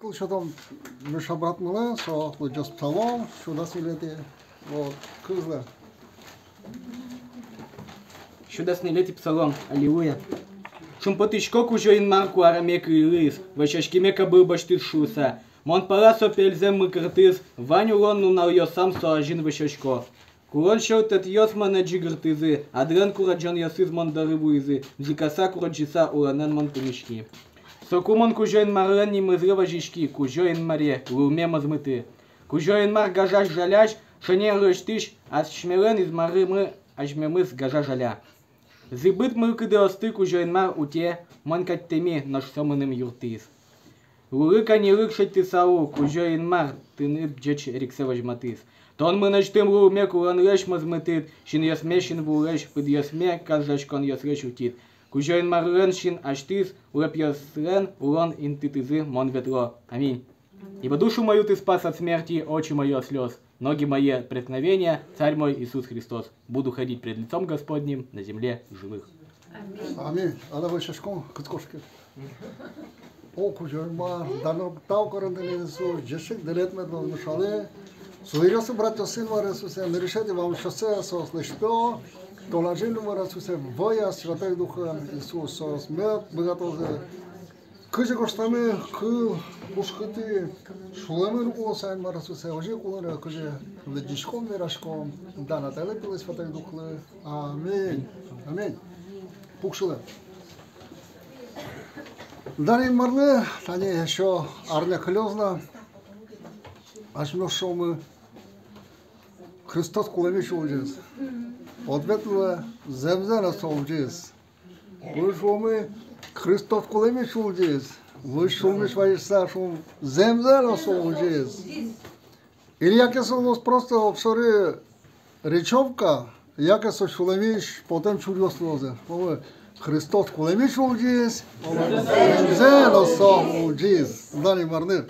был что там, меш обратно, что just псалом, сюда свилете, вот, кызла. Чудесный лети псалом, аллилуйя. Шумпотычко кужоин марку арамек и лыс, вачашкимека был баштыр шуса. Мон паласо пельзем мы картыз, ваню лонну на ее сам соажин вачашко. Курон шелтет йосмана джигртызы, адрен кураджан ясыз мон дарыбуизы, джикаса кураджиса уранен мон пунишки. Сокумон кужоин марлен не мызрыва жишки, кужоин маре, луме мазмыты. Кужоин мар гажаш жаляш, шане рыштыш, а шмелен из мары мы, ажмемыс гажа жаля. Зыбыт мылкыды осты кужоин мар уте, мон каттеми наш сомыным юртыз. Лурыка не рыкшать ты сау, кужоин мар, ты ныт джеч риксе вожматыз. Тон мы начтем луме куран реш мазмытыт, шин ясме шин вулеш, под ясме кажашкон ясреш утит. Кужоин марлен шин аштыз, уреп ясрен, урон интытызы мон ветро. Аминь. Ибо душу мою ты спас от смерти, очи мои от слез, ноги мои от преткновения, царь мой Иисус Христос. Буду ходить пред лицом Господним на земле живых. Аминь. Ада вы шашком, кыткошки. О, кужойма, данок тау коренделесу, жешек делетме до мушале. Суирёсы братья сын варесусе, не решайте вам шоссе сос лешпё, доложили варесусе, воя святой духа Иисус сос мед, богатозы. Кыжы коштами, кыл, ушкыты, шулемын улсайн варесусе, ожи кулары, кыжы, ледишком верашком, дана телепилы святой духлы. Аминь. Аминь. Пукшылы. Данин марлы, они еще арня клёзна, ашмёшо мы Христос кулемиш улжиз. Ответлы земзена солжиз. Вышел мы Христос кулемиш улжиз. Вышел мы швайса шум земзена солжиз. Или якесь у нас просто обшори речевка, якесь шулемиш, потом чурьёс лозе. Христос кулемиш улжиз. Земзена солжиз. Данин марлы.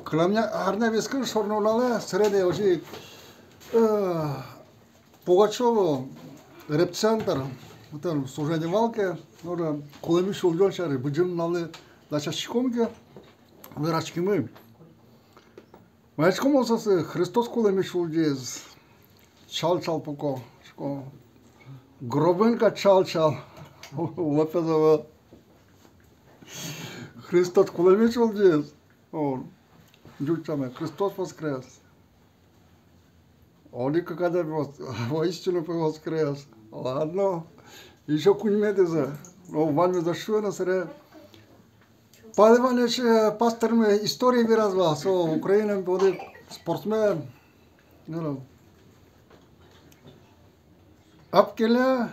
Кламня арня вискыр шорнулалы среди ожи Пугачёву репцентр вот служение валки нора кулемиш улжошары быжымналы даша шикомге вырачкимы мачком олсасы Христос кулемиш улжиз чал пуко шко гробенка чал лопезова Христос кулемиш улжиз Дючаме, Христос воскрес. Оли когда воистину воскрес. Ладно, еще куньмедезе. Но вальме зашуена сре. Падеванеше пасторме истории виразва. Со Украина будет спортсмен. Апкеле.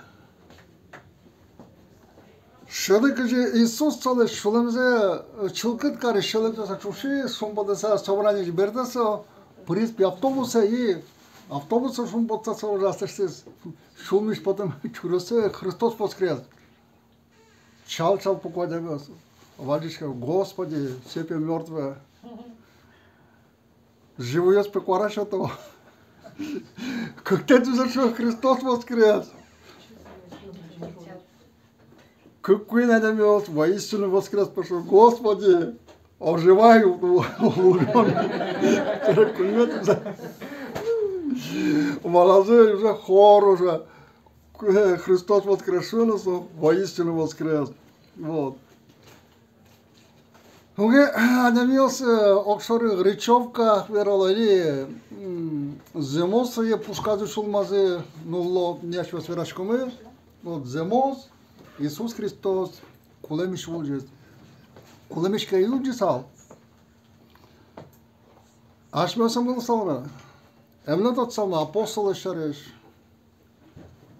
Шылы кыжы Иисус цалы шылымзе чылкыт кары шылымзе сачуши сумбадаса собрание бердаса принципе автобуса и автобуса сумбадаса ужасышсыз шумиш потом чурасы Христос воскрес. Чал покладывался. Валишка, Господи, сепе мертвые. Живуя спеквараша то. Как ты зашел Христос воскрес? Какой надомёт, воистину воскрес пошел, Господи, оживаю, молодой уже хор уже, Христос воскрешился, воистину воскрес, вот. Надомился, окшоры речевка, веролали, земос я пускаю шулмазы, ну нечего с верашками, вот земос. Иисус Христос кулемиш улжиз. Кулемиш кай улжисал. Ашмёсам был сална. Эмне тот сална апостолы шареш.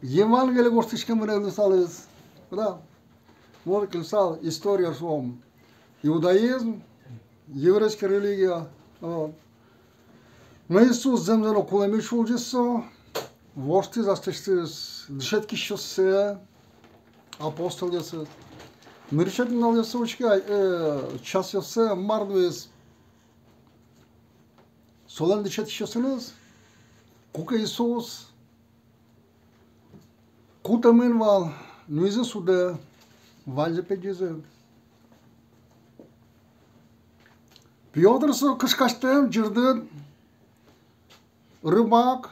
Евангелие гостишке мне улисалыз. Да. Вот клисал история шум. Иудаизм, еврейская религия. Но Иисус земзено кулемиш улжисо. Вошти застишсыз дешетки шоссе. Апостол ясы. Мирчетин ал ясы учка час ясы мардуез. Солан дешет шосыныз. Кука Иисус. Кутамын вал. Нуизы суде. Вальзе педизе. Piotr să câșcaștem, girdând, râbac,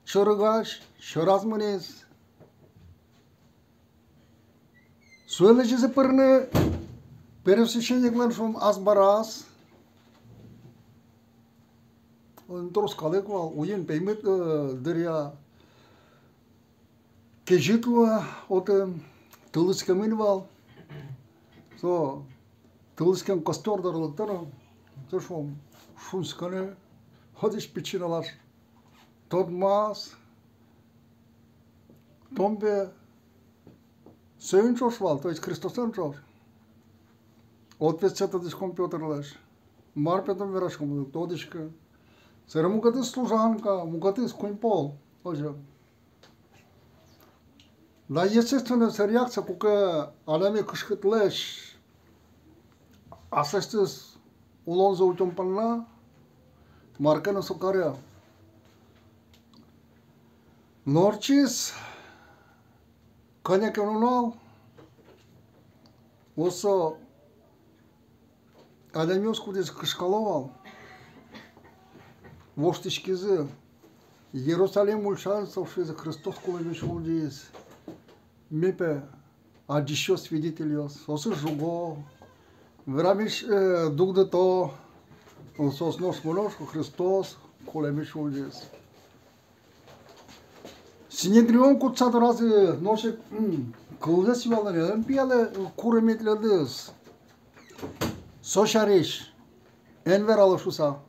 çorgaş, şorazmınız. Söyleyeceğiz pırını, perevsişenlikler şum az baraz. Într-o scală cu uien pe mit dăria kejitlu otă tălăscămâni val. So tălăscăm costor dar lătănă. So şum scane hodiş piçinalar. Tot mas tombe Söğünçoş val, to jest Kristosönçoş. Ответ des компьютерлаш. Марпетом верашком, тодишка. Сера мукаты служанка, мукаты скуньпол. Оже. Да, естественно, реакция, кука аламе кышкытлеш. Асастыс улон зоутон панна, маркана сукаря. Норчис, коньяк унал, осо Ademios kudis kışkaloval. Voștișchiză. Ierusalimul șansă și Hristos culămișul dis. Mipe adicios sviditelios. O să jugo. Vramiș duc de to. O să nos mănoș cu Hristos culămișul dis. Sinedrion cu țadorază noșe călăsi valare. În piele curămetle des. Soșariș, enver alășusa.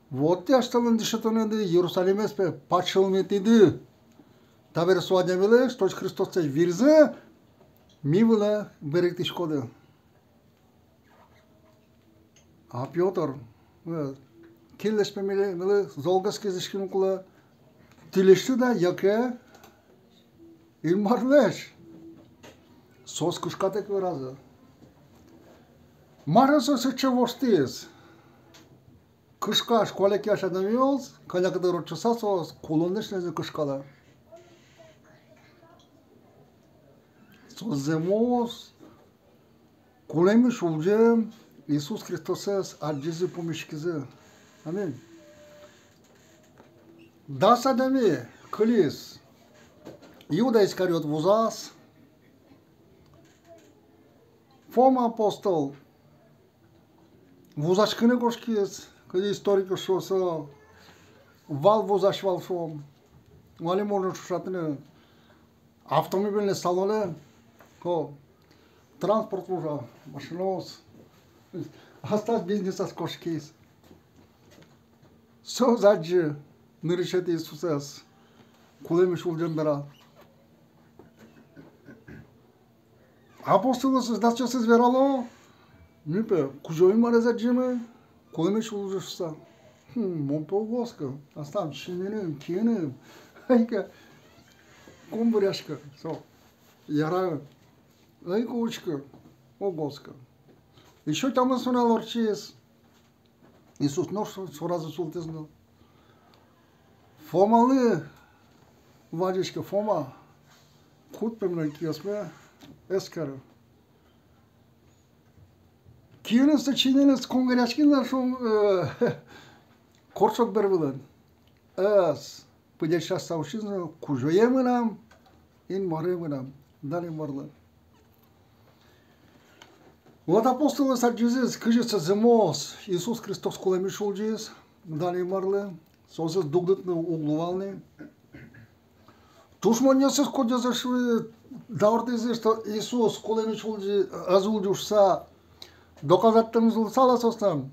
Вот я что ландишатоне de Ierusalim pe paçılmeti de. Taver soademele, что Hristos te virză, mivele berekti școda. A Piotr, killeş pe mele zolgas kezişkin okula tileşti da yake ilmarleş. Sos kuşkatek verază. Mare să ce vostez. Câșca școale chiar așa de mios, că dacă de rocesa să colondește de câșcala. Să zemos, colemi șulgem, Iisus Hristos argizi pomișchize. Amin. Da să de mie, călis, Iuda Iscariot vuzas, Foma apostol, Vuzashkine goshkis, că e istorică și o să val vuzash val șom. Oale moră șatine automobilne salone, că transport vuza, mașinos. Asta e business as goshkis. Să zage nărișete Iisuses, culemișul gembera. Apostolul să-ți dați ce să-ți veralo? Mipe, cu joi mare zagime, colemișul justa. Mă păgoscă, asta am șinene, chiene, adică, cum vreașcă, sau, iara, adică ușcă, o goscă. Și eu te-am sunat la orice Iisus nu s-o rază sulteznă. Foma lui, vagișcă, foma, cut pe mine chiosme, escară. Kiyo'nun Çin'in kongreşkinler şu korçok berbilen. Az pıdeşa savşizne kujoyemenam in moremenam dali morlan. Вот апостолы саджились, кажется, зимос, Иисус Христос колемишул джиз, дали марле, созы дугдытны углувалны. Тушманьясыз кодязашвы даурдызы, что Иисус колемишул джиз, азул джушса, доказатель злсала состам.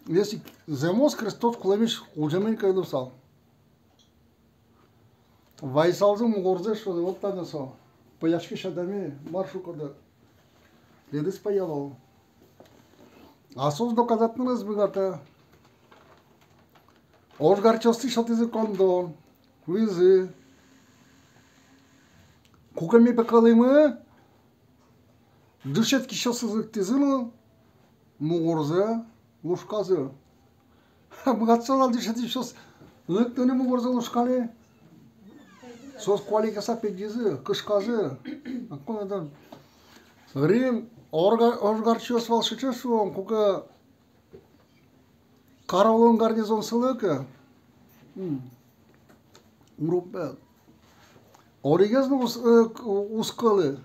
Если зимос Христос колемиш улжаменка илусал. Вайсалзы мугорзе, что вот там со, пояшки шадами, маршу кода. Ледис пояло. А сос доказательно избегата. Ожгарчости шатизы кондон. Визы. Куками пекалымы. Дышетки шосызык тизылы. Мугорзе. Лушказы. Мгатсала дышети шос. Лыктыны мугорзе лушкали. Сос куаликаса пегизы. Кышказы. Аконадан. Рим Оргарчиос волшичешуом, кука караулон гарнизон сылыка. Группа. Оригез ускалы.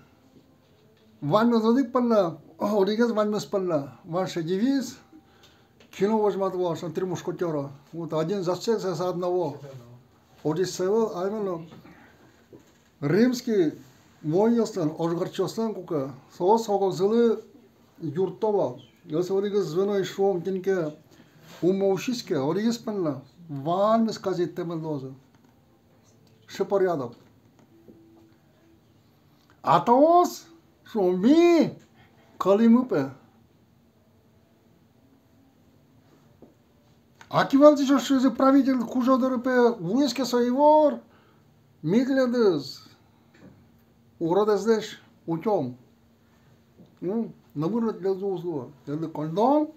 Ванна задик панна, оригез ванна спанна. Ваша девиз. Кино возьмат ваша три мушкетера. Вот один застегся за одного. Одиссея, а именно римский воинствен, Оргарчиостан кука. Соос хогозылы юртова. Если оригез звено и швом тинке умоушиске, оригез панна. Ванна сказать темел доза. Все порядок. А тоос, что мы калимупе. А кивалти, что это правитель кужодорпе войске своего миглядес. Уродездеш утем. Набурат для зузло. Это кондон.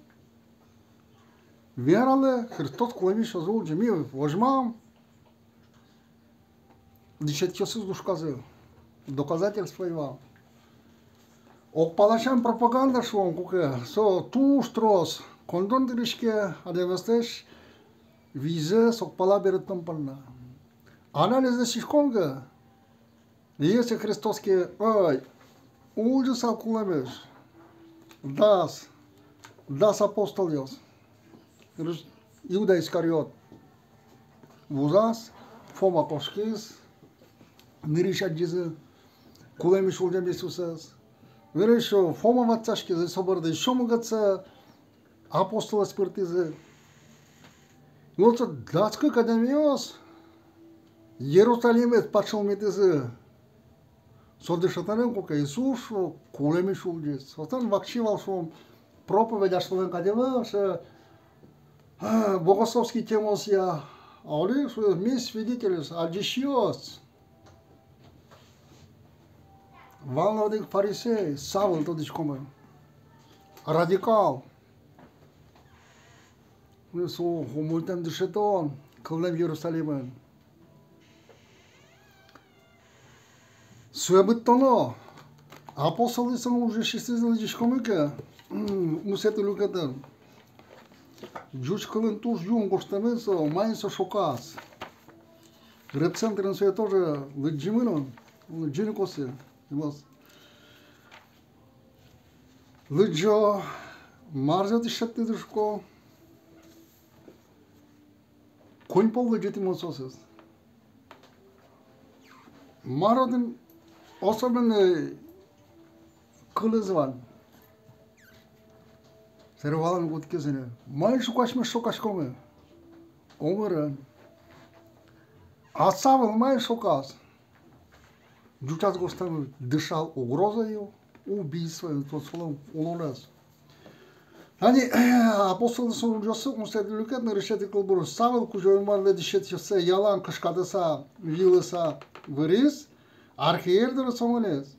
Верале, Христос клавиш зул джеми возьмам. Десятчасыз душказы. Доказательства его. Ок палашан пропаганда швом куке. Со туш трос. Кондон дырышке адевестеш визе сок пала беретном пальна. Анализ десишконга. Если Христоске ай ужас алкуламеш. Das апостол Dios. Иуда Искариот. Вузас Фома Кошкис. Ныришат джизы. Кулемиш улдем Иисусас. Верешо Фома Ватцашки за соборды. Еще могатся апостола спиртизы. Вот датская академиос. Иерусалимет пачал метизы. Содышатанем кука Иисус кулемиш улдес. Отан вакшивал шом проповедь ашловен кадева. Богословский темос я. А они мы свидетели. Адишиос. Валновник фарисей, Савл тодичкоме. Радикал. Со хумультем дышетон, кылнем Иерусалимен. Суебыттоно. Апостолы сан уже шестизл дичкомеке. Мусеты люкетен. Джучкален туш юн гоштаменсо, майнсо шокас. Репцентрен суе тоже лыджимыно, лыджиникосе. Лыджо марзат ишетти душко. Конь пол лыджити мососес. Мародин особенный кылызван. Сервалан гудкезене. Май шукашме шукашкоме. Омырын. Асавыл май шукас. Джучас гостам дышал угрозою, убийством, тот словом улонес. Они апостолы служасы, он стоит люкет на решете клубуру. Савыл кужой марле дишете все ялан кашкадеса, вилеса вырис, архиердер сомонес.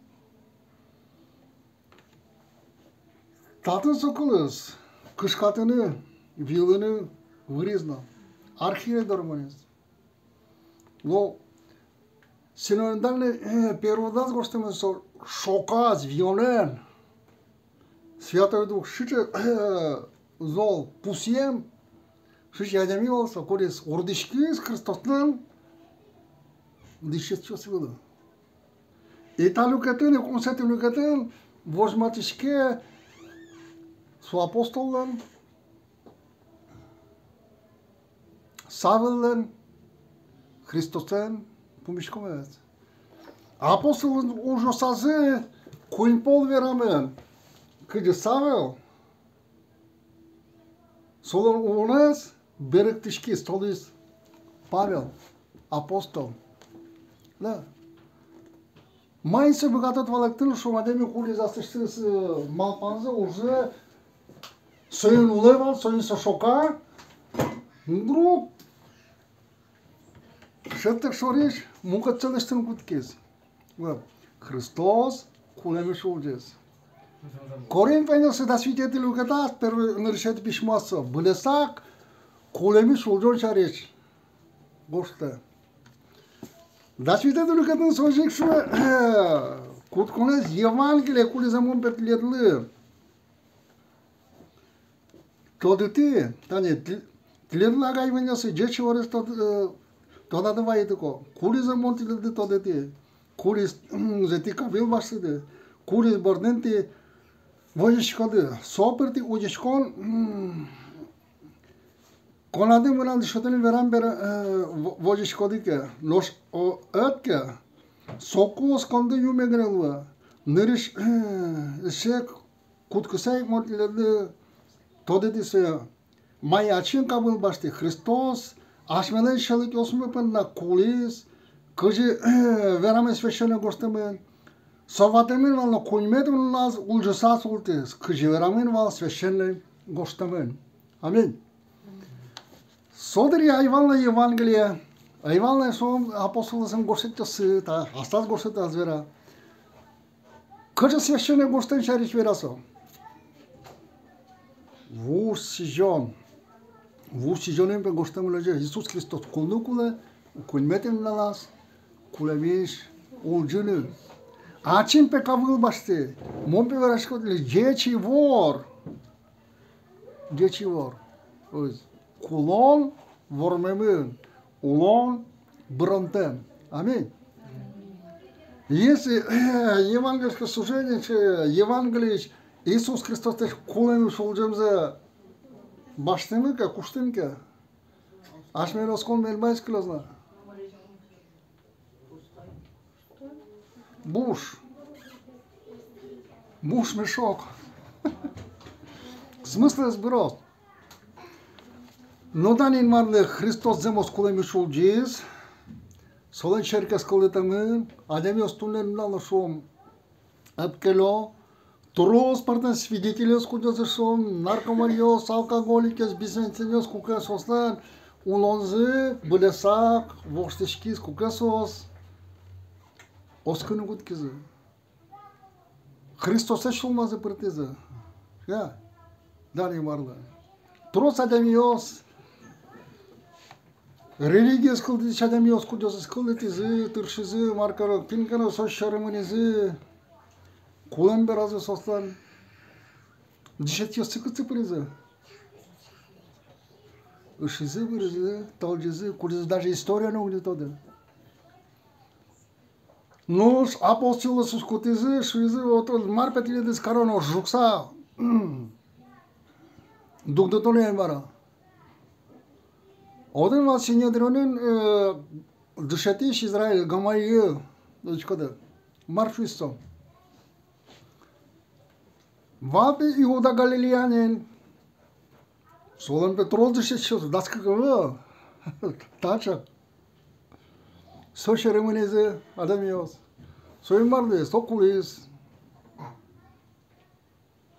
Татын сокулес, кашкатыны, вилыны выризна, архиердер монес. Но синодальный переводас гостем шоказ, вионен. Святой Дух шиче зол пусием, шиче адемивался, корис ордишки с Христосным, дишет что свело. И та люкетен, и консети люкетен, возматишке с апостолом, Савелен, Христосен, помешкомец. Апостол уже сазе, куин пол верамен. Кыды Савел, солон улонес, берег тишки, столис Павел, апостол. Да. Майнсы богатот валактын, что мадеми хули застышты с малпанза уже соин улевал, соин сошока. Друг, шеттек шориш, мукат целестен куткис. Христос кулеми шулдес. Коринфянился до свидетелю когда первый нарушает письмоса. Блесак, кулеми шулдор чарич. Гошта. До свидетелю когда сожик что Кут конец Евангелие, кули за мон петледлы. Тодыты, тане, тледлага ивенёсы, джечи орес тодады вайдыко. Кули за мон тледы тодыты. Кули зети кавил басыды. Кули борденти вожишкоды. Соперти ужишкон Konade mıran dışarıdan veren bir vojiş kodike, los o ötke, sokuz kondu yume grenwa, neriş şey kutkusay motilerde todedi se, may açın kabul bastı. Hristos aşmelen şalık yosmu penda kulis, kıcı verames feşene gostamen, savatemin valla kuymetin laz ulcasas ultes, kıcı veramen valla feşene gostamen. Amin. Sodri Ivanla Evanghelia, Ivanla som apostolul sam goșteți ta, asta goșteți azvera. Căci sveșene goșteni și arici veraso. Vursijon pe goștem lege Iisus Hristos conducule, culmetem la las, culeviș, ulgână. Acin pe cavul baște, mon pe verașcotele, geci vor. Uzi. Kulon vormemin, ulon брантен. Аминь. Если евангельское служение, Евангелие, Иисус Христос тех кулен шолжемзе баштемика, куштемка, аш ме раскон мельмайс клазна. Буш мешок. Смысл разбирать. Но данин марле Христос зemos кулеми шолджиз, солен шеркес кулетамын, адеми остунен нала шом апкело, турос партен свидетелес кудёзы шом, наркоманиос, алкоголикес, бизнесенес кукес ослан, улонзы, былесак, воштешкис кукесос, оскыны гудкизы. Христосе шулмазы пыртизы. Я, данин марле. Турос адемиос, Religia skıldı, çademiyor skudyosu skıldıtızı, tırşızı, markarı, pinkanı, soşarımınızı, kulan berazı soslan, dişetiyor sıkıntı pırızı. Işızı pırızı, talcızı, kurizı, даже история не уйдет ода. Nos apostolos скутызы, швизы, вот он марпетли дес короно, жукса, дugdătorile mara. Odin va sinedronin dışetiş İsrail gamayı dışkıdı. Marşuisto. Va pe Iuda Galileanin. Solan Petrol dışetiş. Daskı kıvı. Taça. Soşa rămâneze adamios. Soimarde, soculis.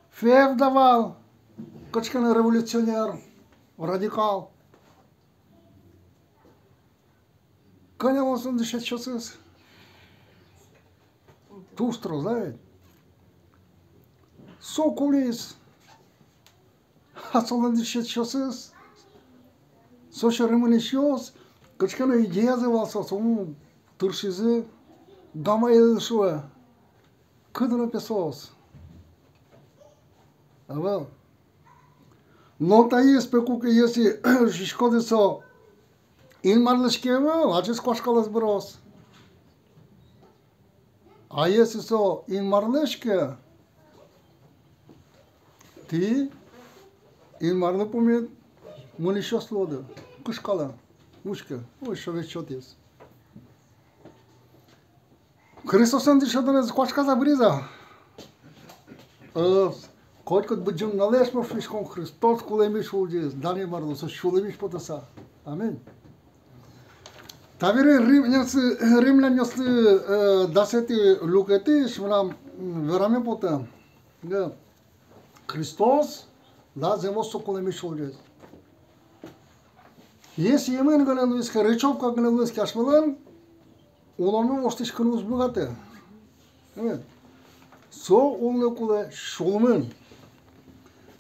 Fev daval. Căcicană revoluționar. Radical. Când am să duce ce să tu strozai. Soculis. A să l duce ce să rămâne și os. Căci că noi ideea de valsa să nu târșize gama el șoa. Cât nu pe sos. Avel. Nota este pe cu că este și școde să in marlășchevă, acest coașcălăs bros. A este să in marlășcă. Ti in marlă pumet mânișos lodă. Câșcala. Mușcă. Uși și aveți ce-o tis. Hristos să îndrășădănez coașca za briza. Кой кът бъджим налеш ма фишкон Христос колемиш улджиз, дани марло, со шулемиш потаса. Амин. Тавире римляняс дасети лукети, шмрам вераме пота. Христос, да, земос со колемиш улджиз. Если емен галилуйска, речовка галилуйска ашмалан, уланы оштиш кынуз богате. Амин. Со улнекуле шулмен.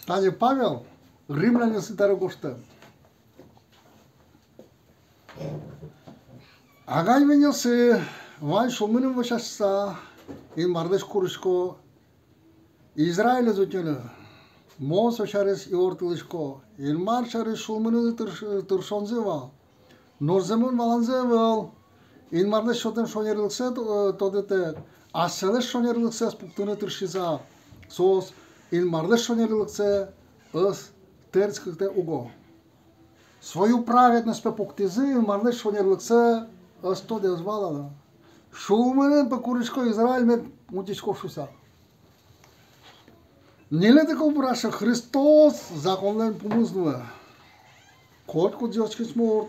Тази Павел, римляне се дорогошта. Агай веня се, вай шумыным вашаса, in Mardesh Kurishko, Izrael zutjene, Mos Sharis Iortilishko, in Mar Sharis Shulmenu Turshonzeva, Norzemun Valanzevel, in Mardesh Shoten Shonerilset, Todete, Asele Shonerilset, Puktune Turshiza, Sos, in Mardesh Shonerilse, Us, Terskite Ugo. Свою праведность по пуктизи, Марdesh Shonerilse, Us to dezvalada. Шулмenen pe Kurishko Izrael met Mutishko Shusa. Не такого браша Христос законен помыслуя. Котку девочки сморт.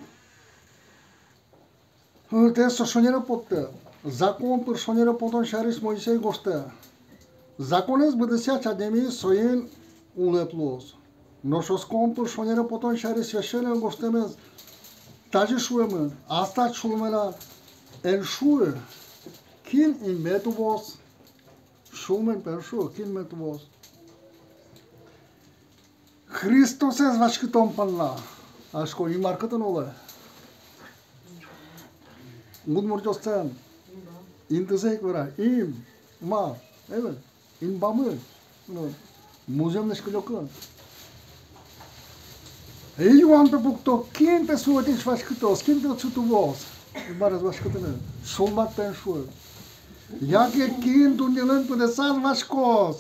Те сошонера потте. Закон першонера потом шарис Моисей госте. Законес бъдеся чадеми соин улеплос. Но шоскон першонера потом шарис священен гостеме тажи шуемен. Аста шулмена ен шуе. Кин in метувос. Шулмен першу кин метувос. Христос е вашкитон панна. Ашко и маркатон оле. Мудмуртостен. Интезек вера. Им. Ма. Evet. In bamı. Muzem neşkılokun. Ei oan pe bukto. Kim pe suotin şvaşkıtos. Kim pe tsutuvos. Ibaraz vaşkıtını. Solmat pen şuă. Яке кин тунделен pe de saz vaşkos.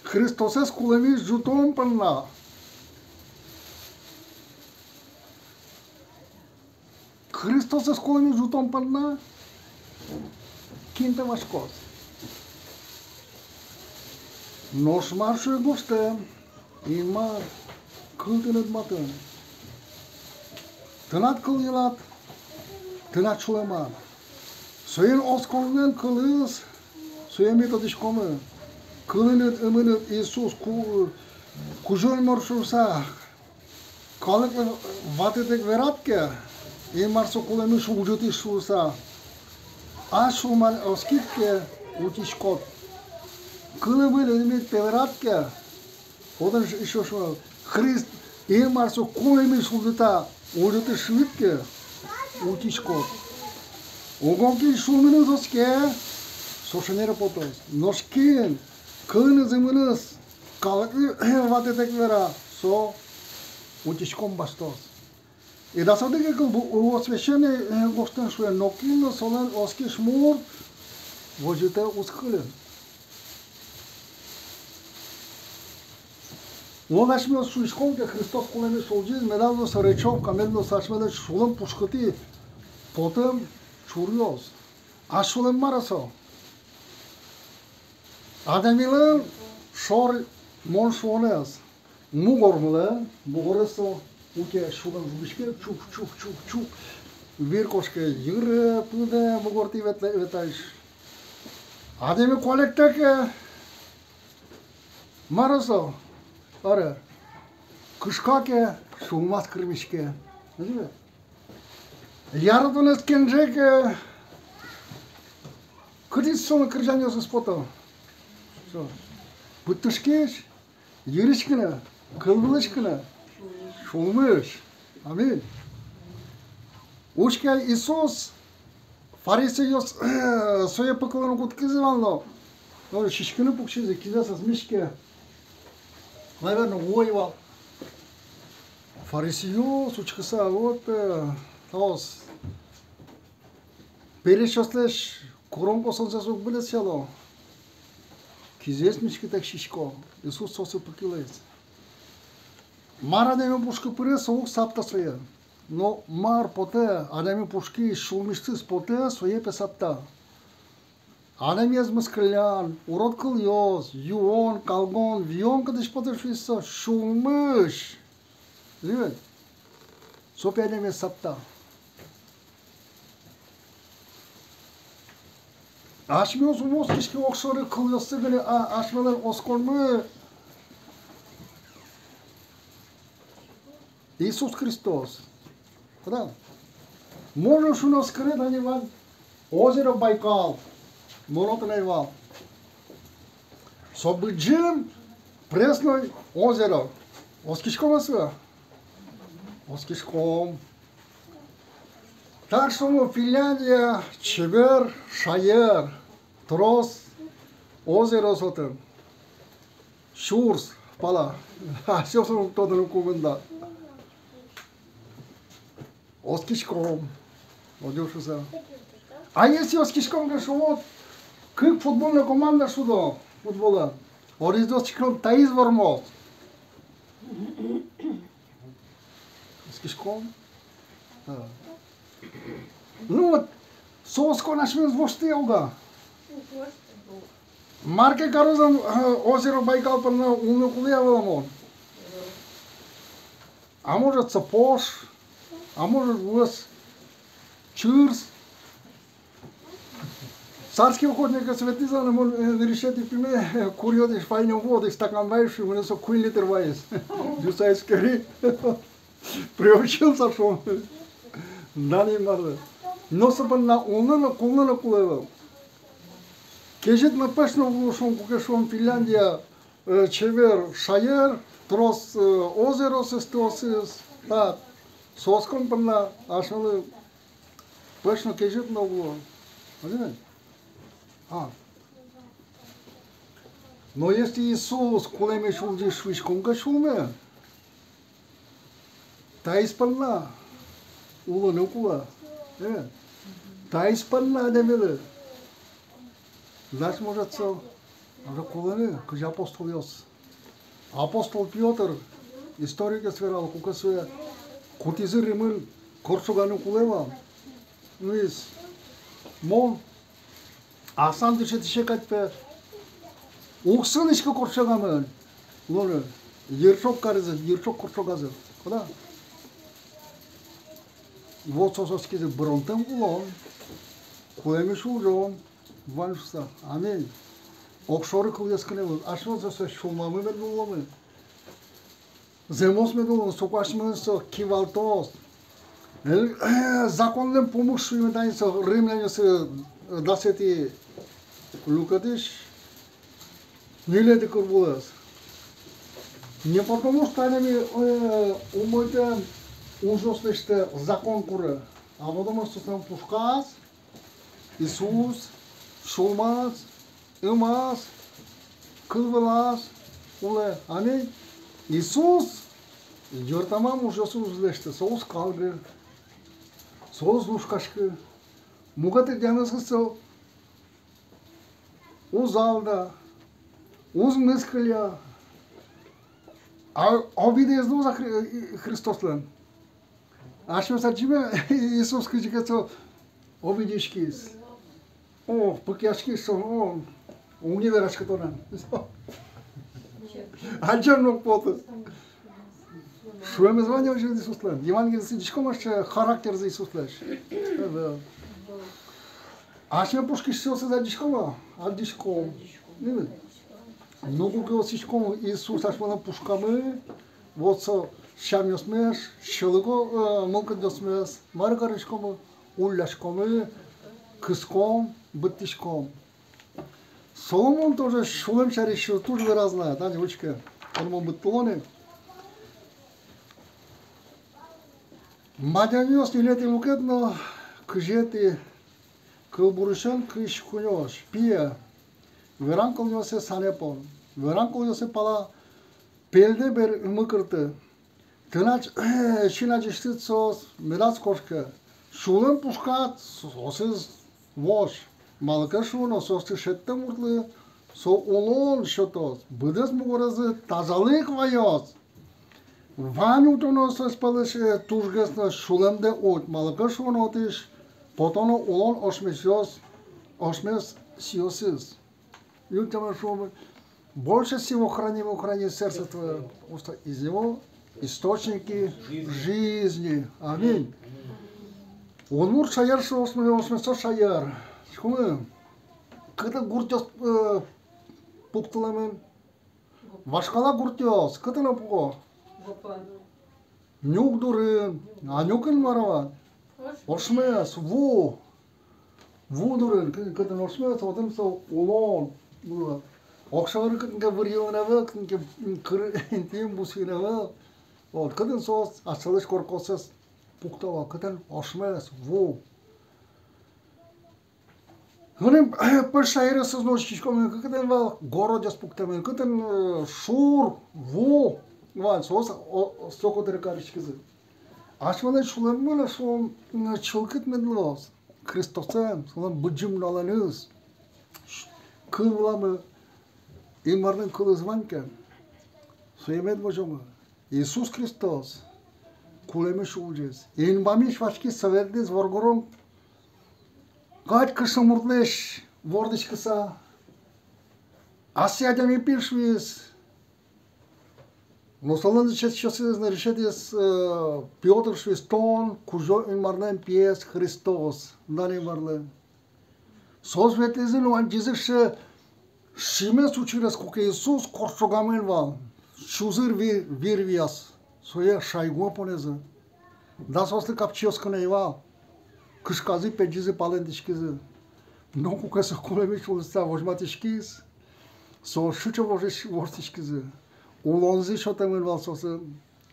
Христосес кулеми жутом панна. Христосес кулеми жутом панна. Кинте вашкос. Нош маршуе госте. Имар кылтынет матын. Тынат кыл елат. Тынат шулеман. Соен осконген кылыз. Соен методишкомы. Kılınıt ımınıt İsus kujol morşursa kalık vatetek veratke marso kulemiş ucuti şursa aşuman oskitke utişkot kılımın ımit veratke odan işo şu Hrist marso kulemiş ucuta ucuti şvitke utişkot ogonki şumını doske soşanera potos noşkin Când zimânăs, vate tecvera, so, utishkom bastos. E da sau de că o sveșene gostan șue nokin, solen oski șmur, vojite uskăle. O veșme o suișkom că Hristos culeme solgiz, medalno să reciov, camedno să așmele șulăm pușcătii, potăm șurios. Așulăm marăsău. Adamilın şor mon şones mugormule mugorso uke şulan zubişke çuk bir koşke yürü pıde mugorti vetayş ademi kolekteke maraso are kışkake şulmaz kırmışke ne diyor yardım etkenjeke kıdis sonu kırjanyosu spota Bıttışkeş, yürüşkine, kılgılışkine, şulmuş. Amin. Uşke İsus, Fariseyos, soya pıkılanı kutkızıvanlo. Şişkini pukşizi, kizasız mişke. Наверное, воевал. Fariseyos, uçkısa, вот, taos. Перешостеш, коронко сонсасок билет село. Кизесмички так шишко, Исус сосы покилец. Мар адеми пушки пыре соук сапта соя. Но мар поте, адеми пушки шумишцы поте сое пе сапта. Адеми ез мыскылян, урод кыл йоз, юон, калгон, вион кадыш поте шуиса, шумыш. Ливет? Сопе адеми сапта. Aşmıyoruz umuz kişki okşarı kılıyorsa böyle aşmalar oskor mu? Иисус Христос. Да. Можешь у нас скрыть, они вам озеро Байкал, Молотный вал. Собыджим Пресное озеро. Оскишком асы? Оскишком. Так что Финляндия, Чевер, Шаер, Трос, озеро сотен, Шурс, пала. Все съм тоден куменда. Оскишком. Одюшу се. А если Оскишком гаш вот, как футбольная команда сюда, футбола. Оризоскишком таиз вармот. Оскишком. Ну вот, Соско нашмез воште елга. Марке Карозан озеро Байкал пърна умекулявала он. А может Цапош, а может Лъс, Чурс. Царски охотника светиза не може да решете пиме, куриоти файни води, стакан вайши, у нас куин литър вайс. Дюсай скари. Приучил са шо. Да не мърда. Но са на уна на кулна на кулева. Кежет на пешно влушон, кукешон Финляндия, чевер шаер, трос озеро се стосис, так, соскон пърна, ашнали пешно кежет много. Но если Иисус, кулеме шулди швишком гашулме, та изпълна, ула не кула, та изпълна демеле. Знаеш може цел, за кулеме, кажи апостол Йос. Апостол Пьотър, историка сверал, кука се кутизир римън, корчуга не кулева. Нуис, мон, Асан деше кат пе, уксын ішкі корчугамын, лоны, ерчок карызы, ерчок корчугазы, куда? Вот сососкизи бронтем кулон, кулеме шулжон, ваншуса, амин. Окшоры кулесканевы, ашман сосы шулмамы медуломы. Земос медуломы, сокашмын со кивалтос. Законлен помощью им таница, римляне се дасети Лукатиш, нилети курбулас. Не потому что они умоите ужасности закон куры, а потому что там пушкас, Иисус, шумас, имас, кылвелас, уле, аминь. Иисус, йортамам ужасус леште, соус калгы, соус лушкашкы. Мугаты дянасысы уз алда, уз мыскыля, а обидезді за Христослан. Ашмы сачиме Иисус кычыкасы обидешкиз. О, пыкяшкиз, о, универашкы тонан. Альчан ног поты. Шуэме звание уже Иисуслан. Евангелие дишкомаш характер за Иисуслаш. Ашме пушки все за дишкома, а дишком. Много кого сишком Иисус ашмана пушкамы, вот со шамьосмеш, шелого мокадосмес, маргаришком, улляшкомы, кыском, быттишком. Соломон тоже шулем шаришил, тоже разная, да, девочка. Он мог быть толоне. Мадяниос не лети лукетно, кжети. Кълбурушан кыш кунёш, пия, веранкол ёсе санепон, веранкол ёсе пала пелде бер мыкырты, тынач шинач иштит сос, медац кошка, шулен пушкат, сосыз вош, малыка шуно, состы шетте муртлы, со улон шотос, быдес мугоразы тазалык вайос, ванютоно сос палыш тужгесна шулемде от, малыка шуно отиш, Потом он ошмес сиосис. Людям что больше всего храни сердце твое, потому что из него источники жизни. Аминь. Он мур шаяр шо ошмесо шаяр. Шумы. Когда гуртёс пукталамен. Вашкала гуртёс. Когда на пуго. Нюк дурын. А нюкын мараван. Ошмес, вудурын, когда ошмес, вот им со улон, было. Окшары когда вырьёвнавы, когда интим бусинавы, вот когда со асалыш коркосес пуктава, когда ошмес, Гоним пешайре с ночичком, как это вал городе спуктамен, как это шур, во, вал, соко дерекарички. Ашмана шулам мала шум чулкет медлос. Христосем, шулам буджим наланус. Кылламы имарнын кылы званкен. Суемет божома. Иисус Христос. Кулеме шулжес. Инбамиш вашки савердез воргором. Гать кыша мурдлеш вордыш кыса. Асияда ми пиршвиз. Но салон сейчас решетес Петр Швистон, кужо инмарлен пьес Христос, дали марлен. Созветлезен он дизеше шимес учирес куке Иисус коршогамел вал. Шузыр вирвиас, соя шайгуа понезе. Да сосле капчиос конева. Кышказы педизы палендишкизы. Но куке се кулемиш улица вожматишкиз. Со шучо вожтишкизы. Улонзи шотамын валсосы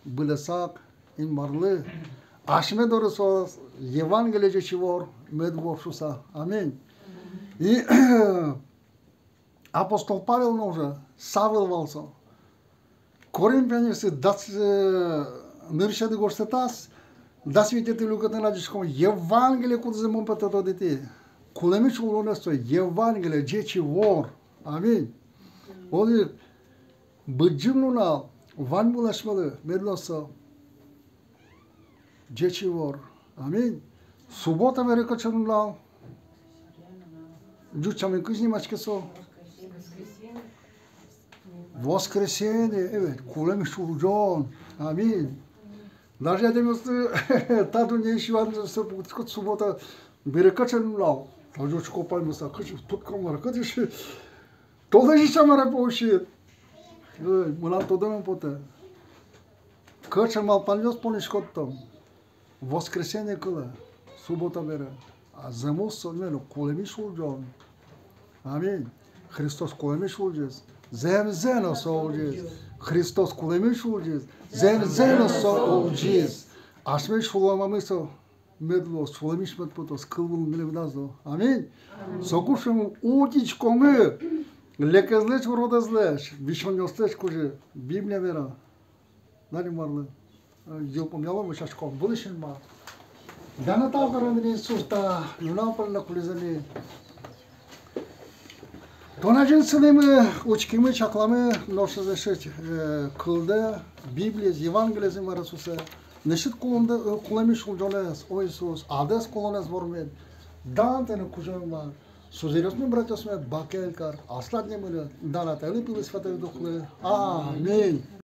былесак инмарлы. Ашме дорысо Евангелие чевор медворшуса. Аминь. И апостол Павел уже Савел валсо. Коринфянисы дас ныршады горстетас, да свидетелю като наджишком Евангелие куда земон патато дете. Кулемич улонесто Евангелие джечи вор. Аминь. Оди быджимнуна ван булашмалы медлосо джечи вор. Аминь. Суббота верекачанула. Джучами кызни мачкесо. Воскресенье, evet, кулемиш улжон. Аминь. Даже я думаю, что таду не ищу, что суббота берекачанула. Тоже копаемся, тут камера, кадишь. Тоже же самое поощет. Мулан тодом поте. Кача мал паньос пониш коттом. Воскресенье куле, суббота бере. А земус сонмено кулемиш улжон. Аминь. Христос кулемиш улжес. Zemzeno soldiers. Христос кулемиш улжес. Zemzeno soldiers. Ашмеш фуламамысо медлос, фуламиш медпотос, кылвыл мелевдазо. Аминь. Сокушем утичкомы. Лекезлеч уродезлеч. Вишонёстеч куже. Библия вера. Дали марлы. Ёлпомяло мышашком. Будущем ма. Дана тавгарандри сурта. Юнапална кулизани. Тонажин сылымы, учкимы, чакламы, ношазешет кылды, Библия, Евангелие зимарасусе, нешит кулемиш улжонес, о Иисус, адес колонес вормед, дантены кужойма, сузерёсме братёсме бакелкар, асладне мылы, данатели пилы святой духлы. Аминь.